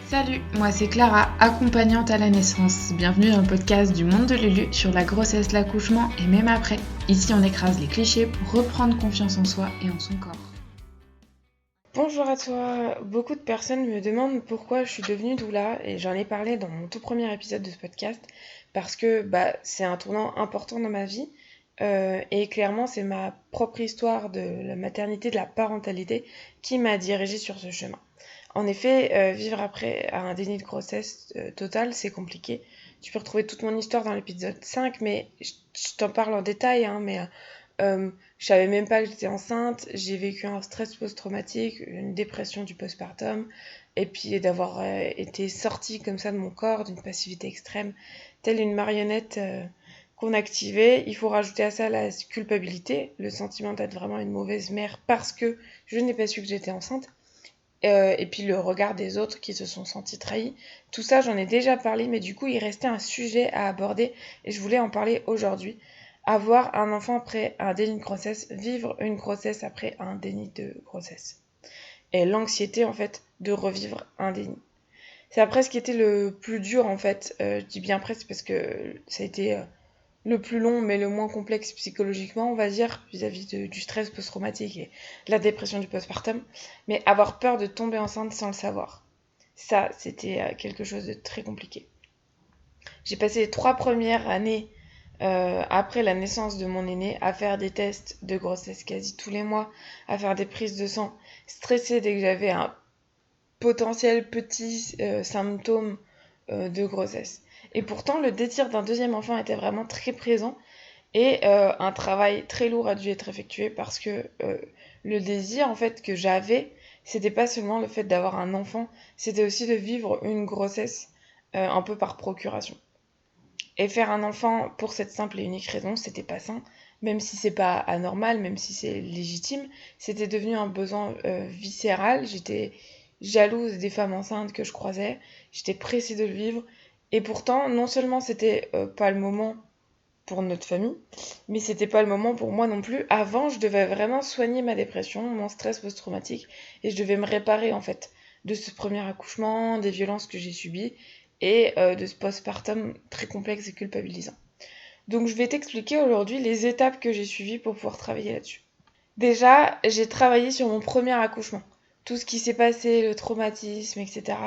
Salut, moi c'est Clara, accompagnante à la naissance. Bienvenue dans le podcast du monde de Lulu sur la grossesse, l'accouchement et même après. Ici on écrase les clichés pour reprendre confiance en soi et en son corps. Bonjour à toi, beaucoup de personnes me demandent pourquoi je suis devenue doula et j'en ai parlé dans mon tout premier épisode de ce podcast parce que c'est un tournant important dans ma vie et clairement c'est ma propre histoire de la maternité, de la parentalité qui m'a dirigée sur ce chemin. En effet, vivre après un déni de grossesse total, c'est compliqué. Tu peux retrouver toute mon histoire dans l'épisode 5, mais je t'en parle en détail, je savais même pas que j'étais enceinte, j'ai vécu un stress post-traumatique, une dépression du postpartum, et puis d'avoir été sortie comme ça de mon corps, d'une passivité extrême, telle une marionnette qu'on activait. Il faut rajouter à ça la culpabilité, le sentiment d'être vraiment une mauvaise mère parce que je n'ai pas su que j'étais enceinte. Et puis le regard des autres qui se sont sentis trahis. Tout ça, j'en ai déjà parlé, mais du coup, il restait un sujet à aborder et je voulais en parler aujourd'hui. Avoir un enfant après un déni de grossesse, vivre une grossesse après un déni de grossesse. Et l'anxiété, en fait, de revivre un déni. Ça a presque été le plus dur, en fait. Je dis bien presque parce que ça a été le plus long mais le moins complexe psychologiquement, on va dire, vis-à-vis du stress post-traumatique et de la dépression du postpartum, mais avoir peur de tomber enceinte sans le savoir. Ça, c'était quelque chose de très compliqué. J'ai passé les 3 premières années après la naissance de mon aîné à faire des tests de grossesse quasi tous les mois, à faire des prises de sang, stressée dès que j'avais un potentiel petit symptôme de grossesse. Et pourtant, le désir d'un deuxième enfant était vraiment très présent et un travail très lourd a dû être effectué parce que le désir en fait que j'avais, c'était pas seulement le fait d'avoir un enfant, c'était aussi de vivre une grossesse un peu par procuration. Et faire un enfant pour cette simple et unique raison, c'était pas sain, même si c'est pas anormal, même si c'est légitime, c'était devenu un besoin viscéral. J'étais jalouse des femmes enceintes que je croisais, j'étais pressée de le vivre, et pourtant, non seulement c'était pas le moment pour notre famille, mais c'était pas le moment pour moi non plus. Avant, je devais vraiment soigner ma dépression, mon stress post-traumatique, et je devais me réparer en fait de ce premier accouchement, des violences que j'ai subies, et de ce postpartum très complexe et culpabilisant. Donc je vais t'expliquer aujourd'hui les étapes que j'ai suivies pour pouvoir travailler là-dessus. Déjà, j'ai travaillé sur mon premier accouchement. Tout ce qui s'est passé, le traumatisme, etc.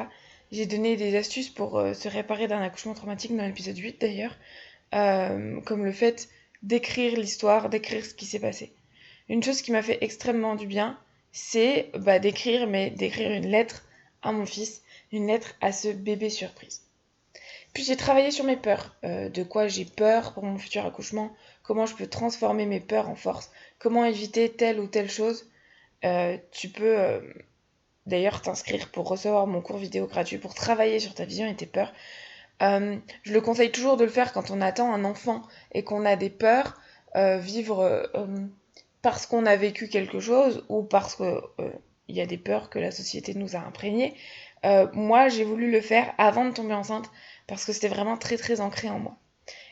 J'ai donné des astuces pour se réparer d'un accouchement traumatique dans l'épisode 8 d'ailleurs, comme le fait d'écrire l'histoire, d'écrire ce qui s'est passé. Une chose qui m'a fait extrêmement du bien, c'est d'écrire, mais d'écrire une lettre à mon fils, une lettre à ce bébé surprise. Puis j'ai travaillé sur mes peurs, de quoi j'ai peur pour mon futur accouchement, comment je peux transformer mes peurs en force, comment éviter telle ou telle chose. Tu peux d'ailleurs t'inscrire pour recevoir mon cours vidéo gratuit pour travailler sur ta vision et tes peurs. Je le conseille toujours de le faire quand on attend un enfant et qu'on a des peurs, vivre parce qu'on a vécu quelque chose ou parce que il y a des peurs que la société nous a imprégnées. Moi, j'ai voulu le faire avant de tomber enceinte parce que c'était vraiment très très ancré en moi.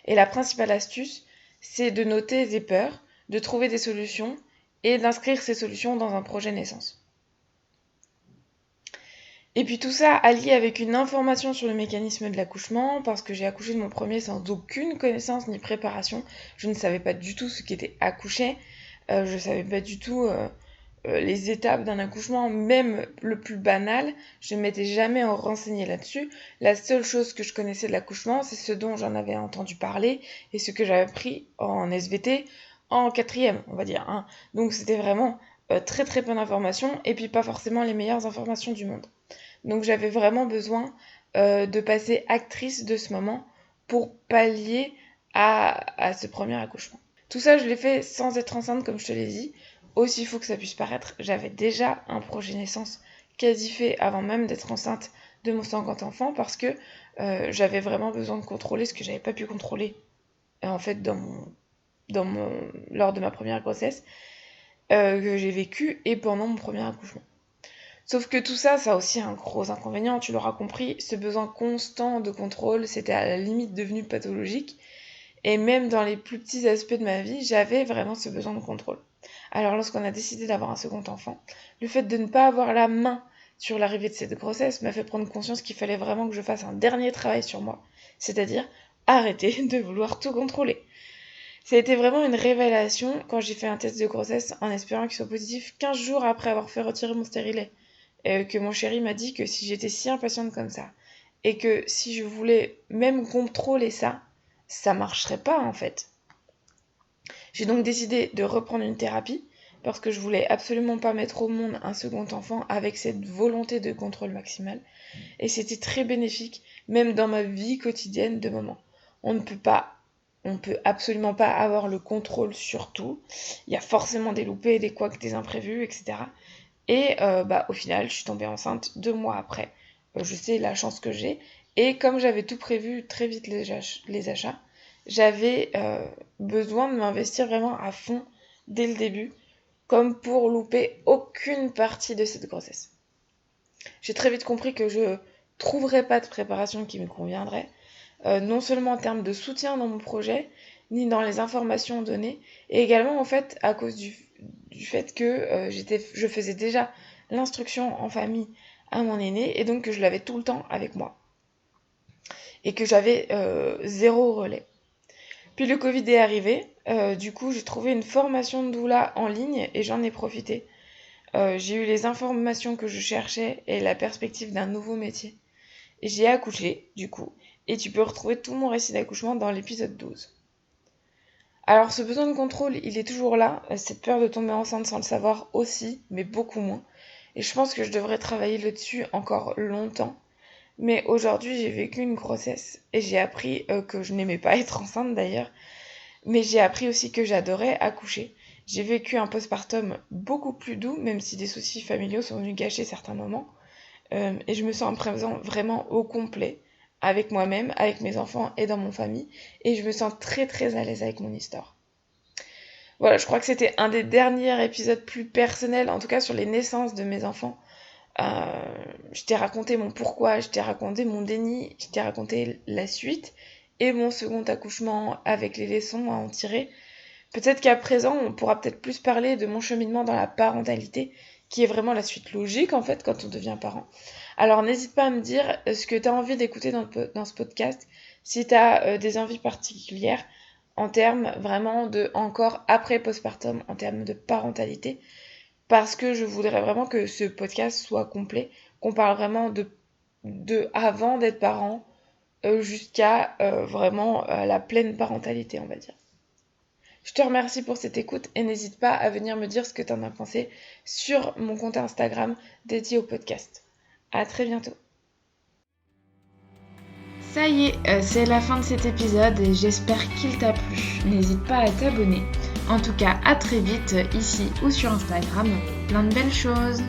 Et la principale astuce, c'est de noter des peurs, de trouver des solutions et d'inscrire ces solutions dans un projet naissance. Et puis tout ça allié avec une information sur le mécanisme de l'accouchement, parce que j'ai accouché de mon premier sans aucune connaissance ni préparation. Je ne savais pas du tout ce qu'était accoucher. Je ne savais pas du tout les étapes d'un accouchement, même le plus banal. Je ne m'étais jamais renseignée là-dessus. La seule chose que je connaissais de l'accouchement, c'est ce dont j'en avais entendu parler et ce que j'avais appris en SVT en 4e, on va dire. Hein. Donc c'était vraiment très très peu d'informations et puis pas forcément les meilleures informations du monde. Donc j'avais vraiment besoin de passer actrice de ce moment pour pallier à ce premier accouchement. Tout ça, je l'ai fait sans être enceinte, comme je te l'ai dit. Aussi fou que ça puisse paraître, j'avais déjà un projet naissance quasi fait avant même d'être enceinte de mon second enfant parce que j'avais vraiment besoin de contrôler ce que j'avais pas pu contrôler en fait lors de ma première grossesse que j'ai vécu et pendant mon premier accouchement. Sauf que tout ça, ça a aussi un gros inconvénient, tu l'auras compris, ce besoin constant de contrôle, c'était à la limite devenu pathologique, et même dans les plus petits aspects de ma vie, j'avais vraiment ce besoin de contrôle. Alors lorsqu'on a décidé d'avoir un second enfant, le fait de ne pas avoir la main sur l'arrivée de cette grossesse m'a fait prendre conscience qu'il fallait vraiment que je fasse un dernier travail sur moi, c'est-à-dire arrêter de vouloir tout contrôler. Ça a été vraiment une révélation quand j'ai fait un test de grossesse en espérant qu'il soit positif 15 jours après avoir fait retirer mon stérilet. Que mon chéri m'a dit que si j'étais si impatiente comme ça, et que si je voulais même contrôler ça, ça marcherait pas en fait. J'ai donc décidé de reprendre une thérapie, parce que je voulais absolument pas mettre au monde un second enfant avec cette volonté de contrôle maximal. Et c'était très bénéfique, même dans ma vie quotidienne de maman. On peut absolument pas avoir le contrôle sur tout. Il y a forcément des loupés, des couacs, des imprévus, etc. Et au final, je suis tombée enceinte 2 mois après. Je sais la chance que j'ai. Et comme j'avais tout prévu très vite les achats, j'avais besoin de m'investir vraiment à fond dès le début, comme pour louper aucune partie de cette grossesse. J'ai très vite compris que je trouverais pas de préparation qui me conviendrait, non seulement en termes de soutien dans mon projet, ni dans les informations données, et également en fait à cause du fait que je faisais déjà l'instruction en famille à mon aîné, et donc que je l'avais tout le temps avec moi, et que j'avais 0 relais. Puis le Covid est arrivé, du coup j'ai trouvé une formation de doula en ligne et j'en ai profité. J'ai eu les informations que je cherchais et la perspective d'un nouveau métier. Et j'ai accouché, du coup, et tu peux retrouver tout mon récit d'accouchement dans l'épisode 12. Alors ce besoin de contrôle, il est toujours là, cette peur de tomber enceinte sans le savoir aussi, mais beaucoup moins. Et je pense que je devrais travailler là-dessus encore longtemps. Mais aujourd'hui, j'ai vécu une grossesse et j'ai appris que je n'aimais pas être enceinte d'ailleurs, mais j'ai appris aussi que j'adorais accoucher. J'ai vécu un postpartum beaucoup plus doux, même si des soucis familiaux sont venus gâcher certains moments. Et je me sens à présent vraiment au complet, avec moi-même, avec mes enfants et dans mon famille. Et je me sens très très à l'aise avec mon histoire. Voilà, je crois que c'était un des derniers épisodes plus personnels, en tout cas sur les naissances de mes enfants. Je t'ai raconté mon pourquoi, je t'ai raconté mon déni, je t'ai raconté la suite et mon second accouchement avec les leçons à en tirer. Peut-être qu'à présent, on pourra peut-être plus parler de mon cheminement dans la parentalité, qui est vraiment la suite logique en fait quand on devient parent. Alors n'hésite pas à me dire ce que tu as envie d'écouter dans ce podcast, si tu as des envies particulières en termes vraiment de encore après postpartum, en termes de parentalité, parce que je voudrais vraiment que ce podcast soit complet, qu'on parle vraiment de avant d'être parent jusqu'à vraiment la pleine parentalité, on va dire. Je te remercie pour cette écoute et n'hésite pas à venir me dire ce que tu en as pensé sur mon compte Instagram dédié au podcast. À très bientôt. Ça y est, c'est la fin de cet épisode et j'espère qu'il t'a plu. N'hésite pas à t'abonner. En tout cas, à très vite ici ou sur Instagram. Plein de belles choses.